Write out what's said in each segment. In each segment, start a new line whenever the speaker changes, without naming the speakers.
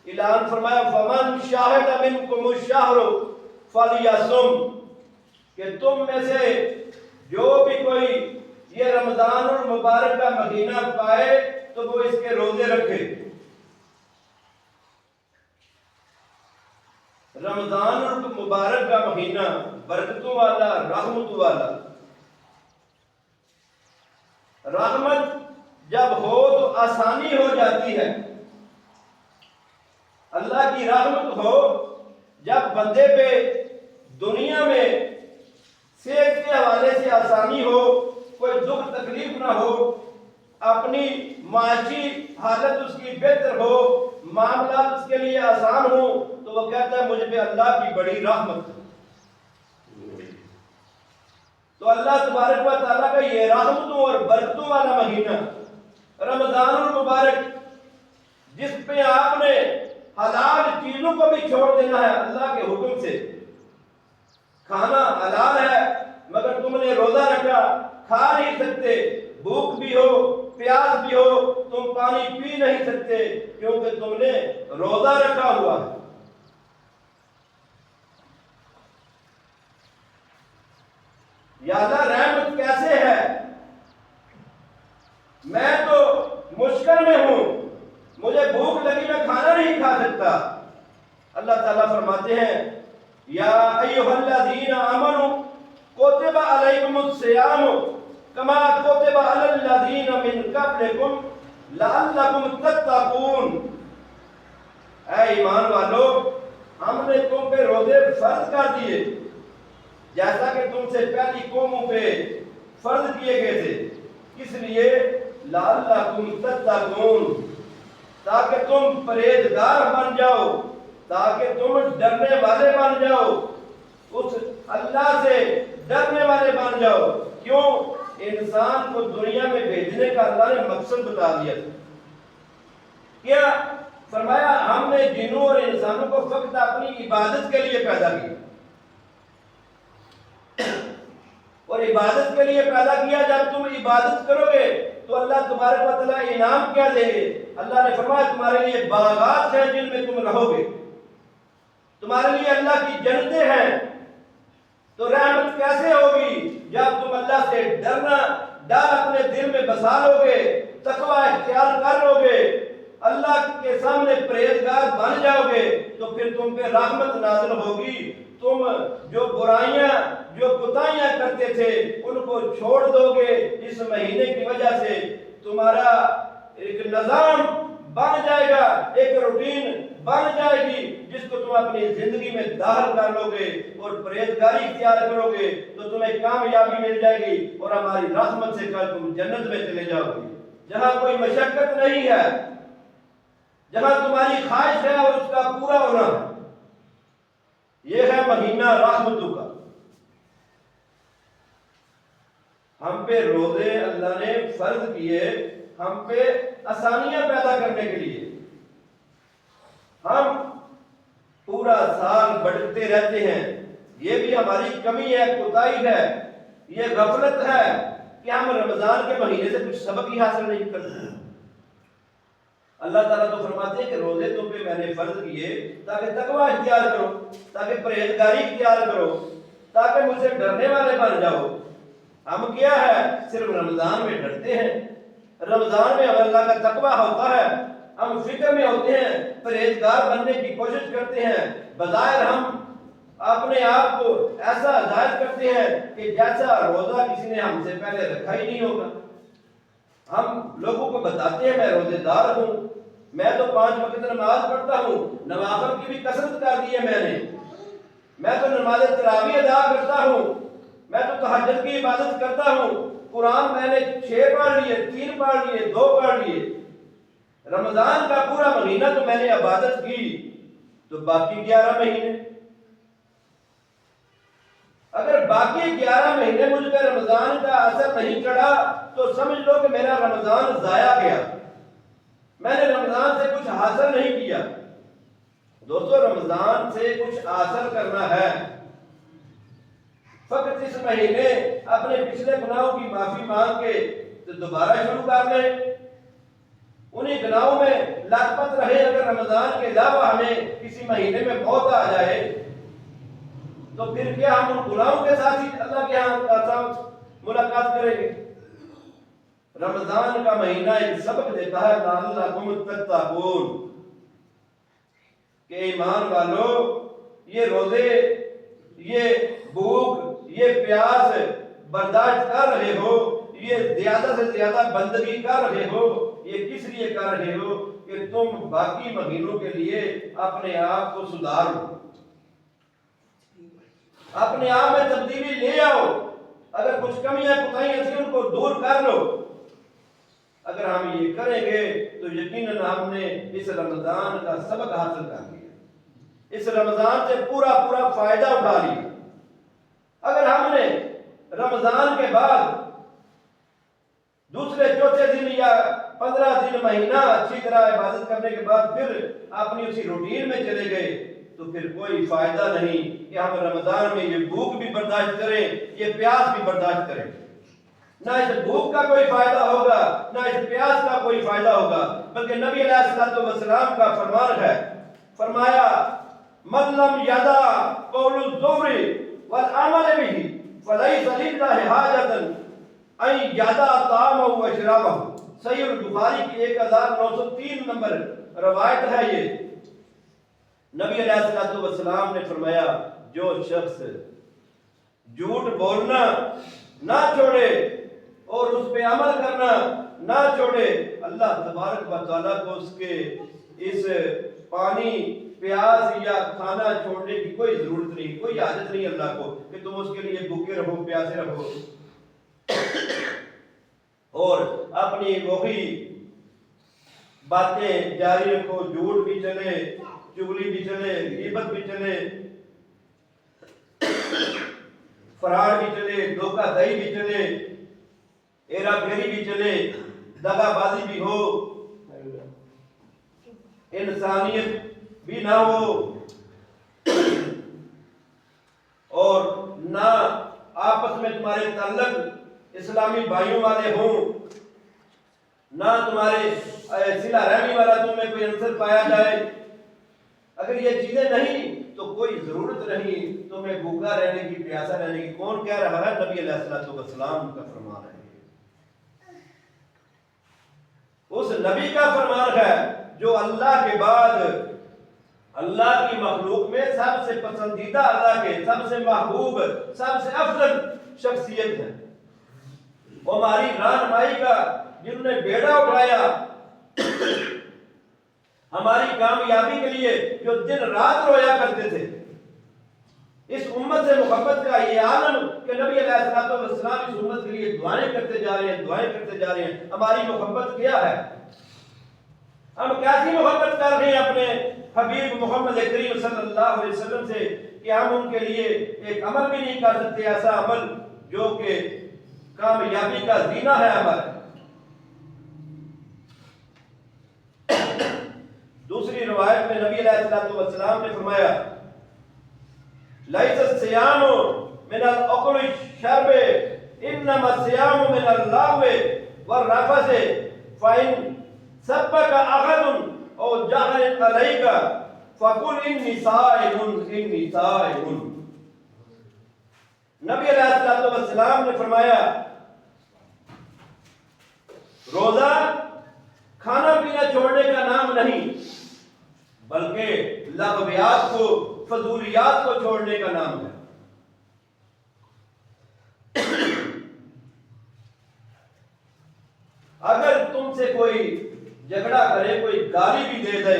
اعلان فرمایا فمن شاہد منکم الشہر فلیصم، کہ تم میں سے جو بھی کوئی یہ رمضان المبارک کا مہینہ پائے تو وہ اس کے روزے رکھے۔ رمضان المبارک کا مہینہ برکتوں والا، رحمت والا۔ رحمت جب ہو تو آسانی ہو جاتی ہے، اللہ کی رحمت ہو جب بندے پہ دنیا میں صحت کے حوالے سے آسانی ہو، کوئی دکھ تکلیف نہ ہو، اپنی معاشی حالت اس کی بہتر ہو، معاملات اس کے لیے آسان ہو، تو وہ کہتا ہے مجھ پہ اللہ کی بڑی رحمت ہے۔ تو اللہ تبارک و تعالیٰ کا یہ رحمتوں اور برکتوں والا مہینہ رمضان المبارک، جس پہ آپ نے حلال چیزوں کو بھی چھوڑ دینا ہے اللہ کے حکم سے۔ کھانا حلال ہے مگر تم نے روزہ رکھا، کھا نہیں سکتے، بھوک بھی ہو پیاس بھی ہو، تم پانی پی نہیں سکتے کیونکہ تم نے روزہ رکھا ہوا ہے۔ یا اللہ رحمت کیسے ہے، میں تو مشکل میں ہوں، مجھے بھوک لگی میں کھانا نہیں کھا سکتا۔ اللہ تعالیٰ فرماتے ہیں یا ایھا الذین آمنوا کتب علیکم الصیام کما کتب علی الذین من قبلکم لعلکم تتقون، اے ایمان والو ہم نے تم پہ روزے فرض کر دیے جیسا کہ تم سے پہلی قوموں پہ فرض کیے گئے تھے۔ کس لیے؟ لعلکم تتقون، تاکہ تم پرہیزگار بن جاؤ، تاکہ تم ڈرنے والے بن جاؤ، اس اللہ سے ڈرنے والے بن جاؤ۔ کیوں؟ انسان کو دنیا میں بھیجنے کا اللہ نے مقصد بتا دیا تھا۔ کیا فرمایا؟ ہم نے جنوں اور انسانوں کو فقط اپنی عبادت کے لیے پیدا کیا، اور عبادت کے لیے پیدا کیا۔ جب تم عبادت کرو گے تو اللہ تبارک و تعالیٰ انعام کیا دیں گے؟ اللہ نے فرمایا تمہارے لیے باغات ہیں جن میں تم رہو گے، تمہارے لیے اللہ کی جنتیں ہیں۔ تو رحمت کیسے ہوگی؟ جب تم اللہ سے ڈرنا ڈر اپنے دل میں بسا لو گے، تقوی اختیار کر لو گے، اللہ کے سامنے پرہیزگار بن جاؤ گے، تو پھر تم پہ رحمت نازل ہوگی۔ تم جو برائیاں جو کوتاہیاں کرتے تھے ان کو چھوڑ دو گے۔ اس مہینے کی وجہ سے تمہارا ایک نظام بن جائے گا، ایک روٹین بن جائے گی جس کو تم اپنی زندگی میں داخل کر لو گے اور پرہیزگاری اختیار کرو گے تو تمہیں کامیابی مل جائے گی، اور ہماری رحمت سے کل تم جنت میں چلے جاؤ گے، جہاں کوئی مشقت نہیں ہے، جہاں تمہاری خواہش ہے اور اس کا پورا ہونا ہے۔ یہ ہے مہینہ رحمتوں کا۔ ہم پہ روزے اللہ نے فرض کیے ہم پہ آسانیاں پیدا کرنے کے لیے۔ ہم پورا سال بھٹکتے رہتے ہیں، یہ بھی ہماری کمی ہے، کوتاہی ہے، یہ غفلت ہے کہ ہم رمضان کے مہینے سے کچھ سبق ہی حاصل نہیں کرتے۔ اللہ تعالیٰ تو فرماتے ہیں کہ روزے تم پہ میں نے فرض کیے تاکہ تقوی اختیار کرو، تاکہ پرہیزگاری اختیار کرو، تاکہ مجھ سے ڈرنے والے بن جاؤ۔ ہم کیا ہے؟ صرف رمضان میں ڈرتے ہیں، رمضان میں ہم اللہ کا تقوی ہوتا ہے، ہم فکر میں ہوتے ہیں، پرہیزگار بننے کی کوشش کرتے ہیں، بظاہر ہم اپنے آپ کو ایسا ظاہر کرتے ہیں کہ جیسا روزہ کسی نے ہم سے پہلے رکھا ہی نہیں ہوگا۔ ہم لوگوں کو بتاتے ہیں میں روزے دار ہوں، میں تو 5 وقت نماز پڑھتا ہوں، نوافل کی بھی کثرت کر دی ہے میں تو نماز تراویح ادا کرتا ہوں، میں تو تہجد کی عبادت کرتا ہوں، قرآن میں نے 6 پڑھ لیے، 3 پڑھ لیے، 2 پڑھ لیے۔ رمضان کا پورا مہینہ تو میں نے عبادت کی، تو باقی 11 مہینے، اگر باقی 11 مہینے مجھ پہ رمضان کا اثر نہیں چڑھا تو سمجھ لو کہ میرا رمضان ضائع گیا، میں نے رمضان سے کچھ حاصل نہیں کیا۔ دوستو رمضان سے کچھ حاصل کرنا ہے، فقط اس مہینے اپنے پچھلے گناہوں کی معافی مانگ کے تو دوبارہ شروع کر لیں، انہی گناہوں میں لت پت رہے اگر رمضان کے علاوہ ہمیں کسی مہینے میں موت آ جائے تو پھر کیا ہم ان غلاموں کے ساتھ ہی اللہ کے ہاں ملاقات کریں گے؟ رمضان کا مہینہ ایک سبق دیتا ہے لعلکم تتقون کہ ایمان والو یہ روزے، یہ بھوک، یہ پیاس برداشت کر رہے ہو، یہ زیادہ سے زیادہ بندگی کر رہے ہو، یہ کس لیے کر رہے ہو کہ تم باقی مہینوں کے لیے اپنے آپ کو سدھار لو، اپنے آپ میں تبدیلی لے آؤ، اگر کچھ کمیاں کوتاہیاں تھیں ان کو دور کر لو۔ اگر ہم یہ کریں گے تو یقیناً ہم نے اس رمضان کا سبق حاصل کر لیا، اس رمضان سے پورا فائدہ اٹھا لیا۔ اگر ہم نے رمضان کے بعد دوسرے چوتھے دن یا 15 دن مہینہ اچھی طرح عبادت کرنے کے بعد پھر اپنی اسی روٹین میں چلے گئے تو پھر کوئی فائدہ نہیں کہ ہم رمضان میں یہ بھوک بھی برداشت کریں، یہ پیاس بھی برداشت کریں۔ نہ اس بھوک کا کوئی فائدہ ہوگا، نہ اس پیاس کا کوئی فائدہ ہوگا، بلکہ نبی علیہ الصلوۃ والسلام کا فرمان ہے، فرمایا من لم یدع قول الزور والعمل به فلیس للہ حاجۃ ان یدع طعامہ وشرابہ۔ صحیح البخاری کی 1903 نمبر روایت ہے یہ۔ نبی علیہ الصلوۃ والسلام نے فرمایا جو شخص جھوٹ بولنا نہ چھوڑے اور اس پہ عمل کرنا نہ چھوڑے، اللہ تبارک و تعالیٰ کو اس کے اس پانی، پیاس یا کھانا چھوڑنے کی کوئی ضرورت نہیں، کوئی حاجت نہیں اللہ کو کہ تم اس کے لیے بھوکے رہو، پیاسے رہو، اور اپنی وہی باتیں جاری رکھو، جھوٹ بھی چلے، چغلی بھی چلے، غیبت بھی چلے، فراڈ بھی چلے، دھوکہ دہی بھی چلے، ہیرا پھیری بھی چلے، دغا بازی بھی ہو، انسانیت بھی نہ ہو، اور نہ آپس میں تمہارے تعلق اسلامی بھائیوں والے ہوں، نہ تمہارے صلہ رحمی والا تم میں کوئی عنصر پایا جائے۔ اگر یہ چیزیں نہیں تو کوئی ضرورت نہیں تمہیں بھوکا رہنے کی، پیاسا رہنے کی۔ کون کہہ رہا ہے؟ نبی علیہ الصلوۃ والسلام کا فرمان ہے، اس نبی کا فرمان ہے جو اللہ کے بعد اللہ کی مخلوق میں سب سے پسندیدہ، اللہ کے سب سے محبوب، سب سے افضل شخصیت ہے، وہ ہماری رہنمائی کا، جنہوں نے بیڑا اٹھایا ہماری کامیابی کے لیے، جو دن رات رویا کرتے تھے۔ اس امت سے محبت کا یہ عالم کہ نبی علیہ الصلوۃ والسلام اس امت کے لیے دعائیں کرتے جا رہے ہیں، دعائیں کرتے جا رہے ہیں۔ ہماری محبت کیا ہے؟ ہم کیسی محبت کر رہے ہیں اپنے حبیب محمد کریم صلی اللہ علیہ وسلم سے کہ ہم ان کے لیے ایک عمل بھی نہیں کر سکتے، ایسا عمل جو کہ کامیابی کا زینہ ہے ہمارا۔ دوسری روایت میں نبی علیہ الصلوۃ والسلام نے فرمایا لیس الصیام من الاکل الشرب انما الصیام من اللغو والرفث فإن سبك احد او جهل عليك فقل اني صائم اني صائم۔ نبی علیہ الصلوۃ والسلام نے فرمایا روزہ کھانا پینا چھوڑنے کا نام نہیں، بلکہ لغویات کو، فضولیات کو چھوڑنے کا نام ہے۔ اگر تم سے کوئی جھگڑا کرے، کوئی گالی بھی دے دے،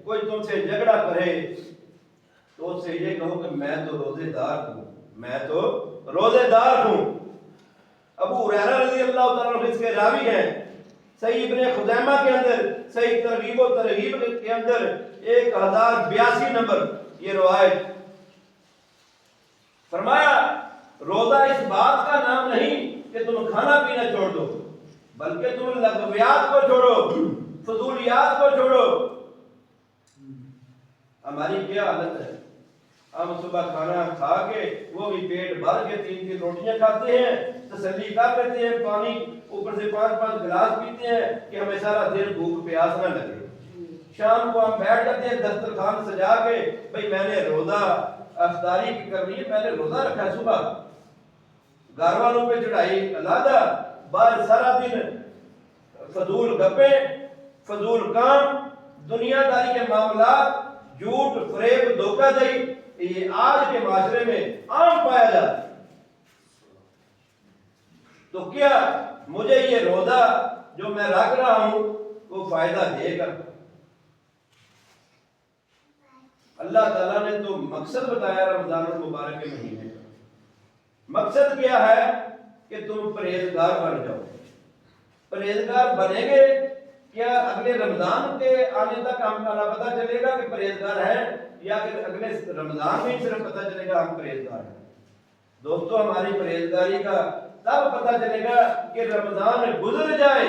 کوئی تم سے جھگڑا کرے تو اس سے یہ کہو کہ میں تو روزے دار ہوں، میں تو روزے دار ہوں۔ ابو ہریرہ رضی اللہ تعالیٰ عنہ اس کے راوی ہیں، صحیح ابن خزیمہ کے اندر، صحیح ترغیب و ترہیب کے اندر 1082 نمبر یہ روایت۔ فرمایا روزہ اس بات کا نام نہیں کہ تم کھانا پینا چھوڑ دو، بلکہ تم لغویات کو چھوڑو، فضولیات کو چھوڑو۔ ہماری کیا حالت ہے؟ ہم صبح کھانا کھا کے وہ بھی پیٹ بھر کے 3 روٹیاں کھاتے ہیں، تسلی کر لیتے ہیں، پانی اوپر سے 5 گلاس پیتے ہیں کہ ہمیں سارا دن بھوک پیاس نہ لگے۔ شام کو ہم بیٹھ جاتے ہیں دسترخوان سجا کے، بھئی میں نے روزہ افطاری کی کرنی ہے، میں نے روزہ رکھا ہے صبح، گھر والوں پہ چڑھائی علیحدہ، باہر سارا دن فضول گپیں، فضول کام، دنیا داری کے معاملات، جھوٹ فریب دھوکہ دہی، یہ آج کے معاشرے میں عام پایا جاتا ہے۔ تو کیا مجھے یہ روزہ جو میں رکھ رہا ہوں وہ فائدہ دے گا؟ اللہ تعالیٰ نے تو مقصد بتایا رمضان المبارک کے مہینے کا، مقصد کیا ہے کہ تم پرہیزگار بن جاؤ۔ پرہیزگار بنیں گے کیا اگلے رمضان کے آنے تک ہم کا پتہ چلے گا کہ پرہیزگار ہیں، یا کہ اگلے رمضان میں صرف پتہ چلے گا ہم پرہیزگار ہیں؟ دوستو ہماری پرہیزگاری کا تب پتہ چلے گا کہ رمضان گزر جائے،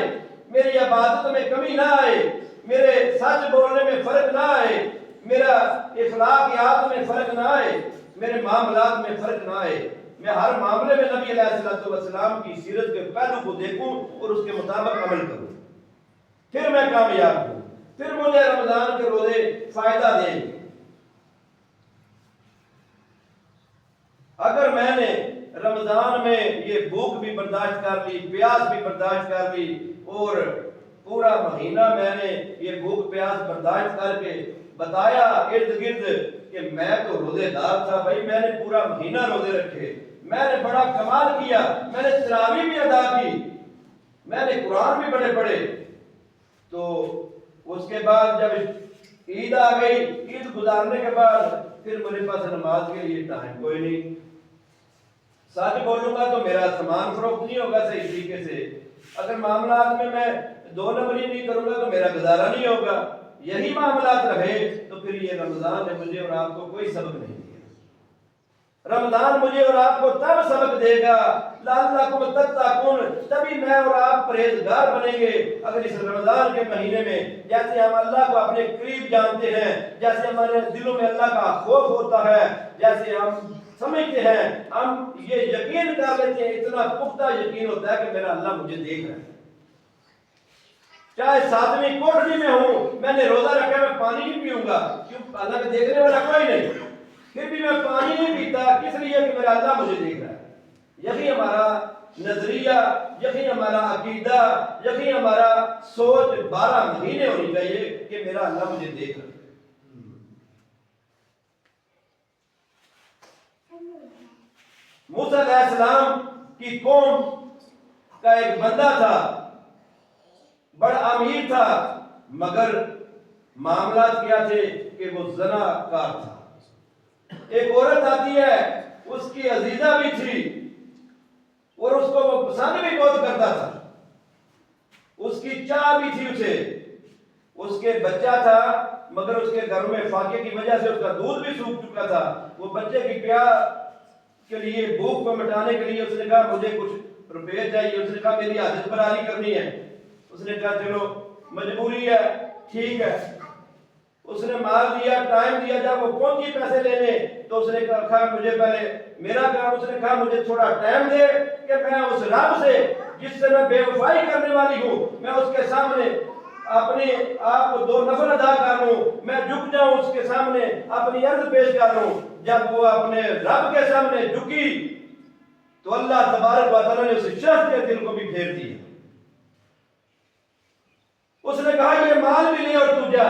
میری عبادت میں کمی نہ آئے، میرے سچ بولنے میں فرق نہ آئے، میرا اخلاقیات میں فرق نہ آئے، میرے معاملات میں فرق نہ آئے، میں ہر معاملے میں نبی علیہ السلام کی سیرت کے پہلو کو دیکھوں اور اس کے مطابق عمل کروں، پھر میں کامیاب ہوں، پھر مجھے رمضان کے روزے فائدہ دیں۔ اگر میں نے رمضان میں یہ بھوک بھی برداشت کر لی، پیاس بھی برداشت کر لی، اور پورا مہینہ میں نے یہ بھوک پیاس برداشت کر کے بتایا ارد گرد کہ میں تو روزے دار تھا، بھائی میں نے پورا مہینہ روزے رکھے، میں نے بڑا کمال کیا، میں نے تراویح بھی ادا کی، میں نے قرآن بھی بڑے پڑھے، تو اس کے بعد جب عید آ گئی، عید گزارنے کے بعد پھر میرے پاس نماز کے لیے ٹائم کوئی نہیں، سچ بولوں گا تو میرا سامان فروخت نہیں ہوگا صحیح طریقے سے، اگر معاملات میں دو نمبری نہیں کروں گا تو میرا گزارا نہیں ہوگا، یہی معاملات رہے تو پھر یہ رمضان نے مجھے اور آپ کو کوئی سبق نہیں دیا۔ رمضان مجھے اور آپ کو تب سبق دے گا لعلکم تتقون، تبھی میں اور آپ پرہیزگار بنیں گے اگر اس رمضان کے مہینے میں جیسے ہم اللہ کو اپنے قریب جانتے ہیں، جیسے ہمارے دلوں میں اللہ کا خوف ہوتا ہے، جیسے ہم سمجھتے ہیں، ہم یہ یقین کر لیتے ہیں، اتنا پختہ یقین ہوتا ہے کہ میرا اللہ مجھے دیکھ رہا ہے، چاہے 7ویں کوٹری میں ہوں، میں نے روزہ رکھا، میں پانی نہیں پیوں گا، کیوں؟ اللہ کے دیکھنے والا کوئی نہیں، پھر بھی میں پانی نہیں پیتا، کس لیے کہ میرا اللہ مجھے دیکھ رہا ہے۔ یہی ہمارا نظریہ، یہی ہمارا عقیدہ، یہی ہمارا سوچ 12 مہینے ہونی چاہیے کہ میرا اللہ مجھے دیکھ رہا ہے۔ موسیٰ علیہ السلام کی قوم کا ایک بندہ تھا، بڑا امیر تھا، مگر معاملات کیا تھے کہ وہ زنا کار تھا۔ ایک عورت آتی ہے، اس کی عزیزہ بھی تھی اور اس کو وہ پسند بھی بہت کرتا تھا، اس کی چاہ بھی تھی اسے، اس کے بچہ تھا مگر اس کے گھر میں فاقے کی وجہ سے اس کا دودھ بھی سوکھ چکا تھا، وہ بچے کی پیاس کے لیے، بھوک کو مٹانے کے لیے اس نے کہا مجھے کچھ روپے چاہیے، اس نے کہا میری حاجت براری کرنی ہے، اس نے کہا چلو مجبوری ہے، ٹھیک ہے، اس نے مال دیا، ٹائم دیا، جب وہ پہنچی پیسے لینے تو اس نے کہا مجھے پہلے میرا کام، اس نے کہا مجھے تھوڑا ٹائم دے کہ میں اس رب سے جس سے میں بے وفائی کرنے والی ہوں، میں اس کے سامنے اپنے آپ کو 2 نفل ادا کر لوں، میں جھک جاؤں اس کے سامنے اپنی عرض پیش کر لوں۔ جب وہ اپنے رب کے سامنے جھکی تو اللہ تبارک و تعالیٰ نے اس شخص کے دل کو بھی پھیر دیا، اس نے کہا یہ مال بھی نہیں اور تو جا،